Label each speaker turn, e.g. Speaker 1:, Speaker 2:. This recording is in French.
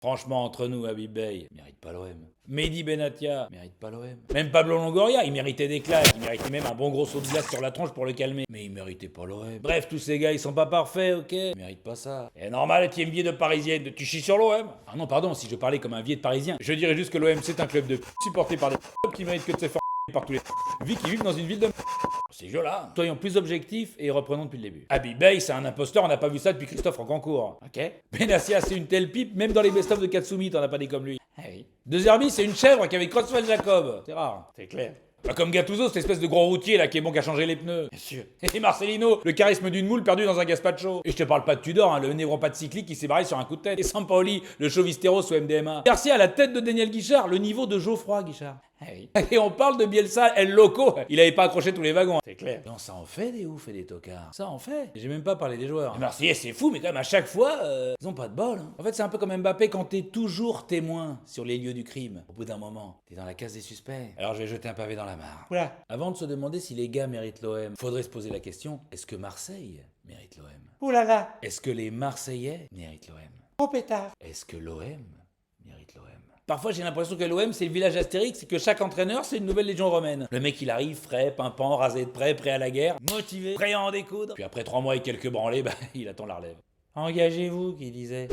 Speaker 1: Franchement, entre nous, Habib Bey, il mérite pas l'OM. Mehdi Benatia, il mérite pas l'OM. Même Pablo Longoria, il méritait des claques, il méritait même un bon gros saut de glace sur la tronche pour le calmer. Mais il méritait pas l'OM. Bref, tous ces gars, ils sont pas parfaits, ok? Ils méritent pas ça. Et normal, tu es une vieille de parisienne, tu chies sur l'OM? Ah non, pardon, si je parlais comme un vieil de parisien, je dirais juste que l'OM c'est un club de supporté par des qui méritent que de se faire par tous les vu qu'ils vivent dans une ville de c'est Jola. Soyons plus objectifs et reprenons depuis le début. Habib Bey, c'est un imposteur, on n'a pas vu ça depuis Christophe Rancancourt. Ok. Benassia, c'est une telle pipe, même dans les best-of de Katsumi, t'en as pas des comme lui. Ah oui. De Zerbi, c'est une chèvre qui avait Creutzfeldt Jacob. C'est rare. C'est clair. Pas comme Gattuso, cette espèce de gros routier là qui est bon qu'à changer les pneus. Bien sûr. Et Marcelino, le charisme d'une moule perdue dans un gazpacho. Et je te parle pas de Tudor, hein, le névropathe cyclique qui s'est barré sur un coup de tête. Et Sampaoli, le chauvistéros au MDMA. Garcia, la tête de Daniel Guichard, le niveau de Geoffroy Guichard. Ah oui. Et on parle de Bielsa, El Loco. Il avait pas accroché tous les wagons. C'est clair. Non, ça en fait des oufs et des tocards. Ça en fait. J'ai même pas parlé des joueurs. Les Marseillais, c'est fou, mais quand même, à chaque fois, ils ont pas de bol. Hein. En fait, c'est un peu comme Mbappé quand t'es toujours témoin sur les lieux du crime. Au bout d'un moment, t'es dans la case des suspects. Alors je vais jeter un pavé dans la mare. Oula. Avant de se demander si les gars méritent l'OM, faudrait se poser la question, est-ce que Marseille mérite l'OM?
Speaker 2: Oulala.
Speaker 1: Est-ce que les Marseillais méritent l'OM?
Speaker 2: Oh pétard.
Speaker 1: Est-ce que l'OM mérite l'OM? Parfois j'ai l'impression que l'OM c'est le village Astérix et que chaque entraîneur c'est une nouvelle légion romaine. Le mec il arrive frais, pimpant, rasé de près, prêt à la guerre, motivé, prêt à en découdre. Puis après 3 mois et quelques branlés, bah il attend la relève. Engagez-vous, qui disait.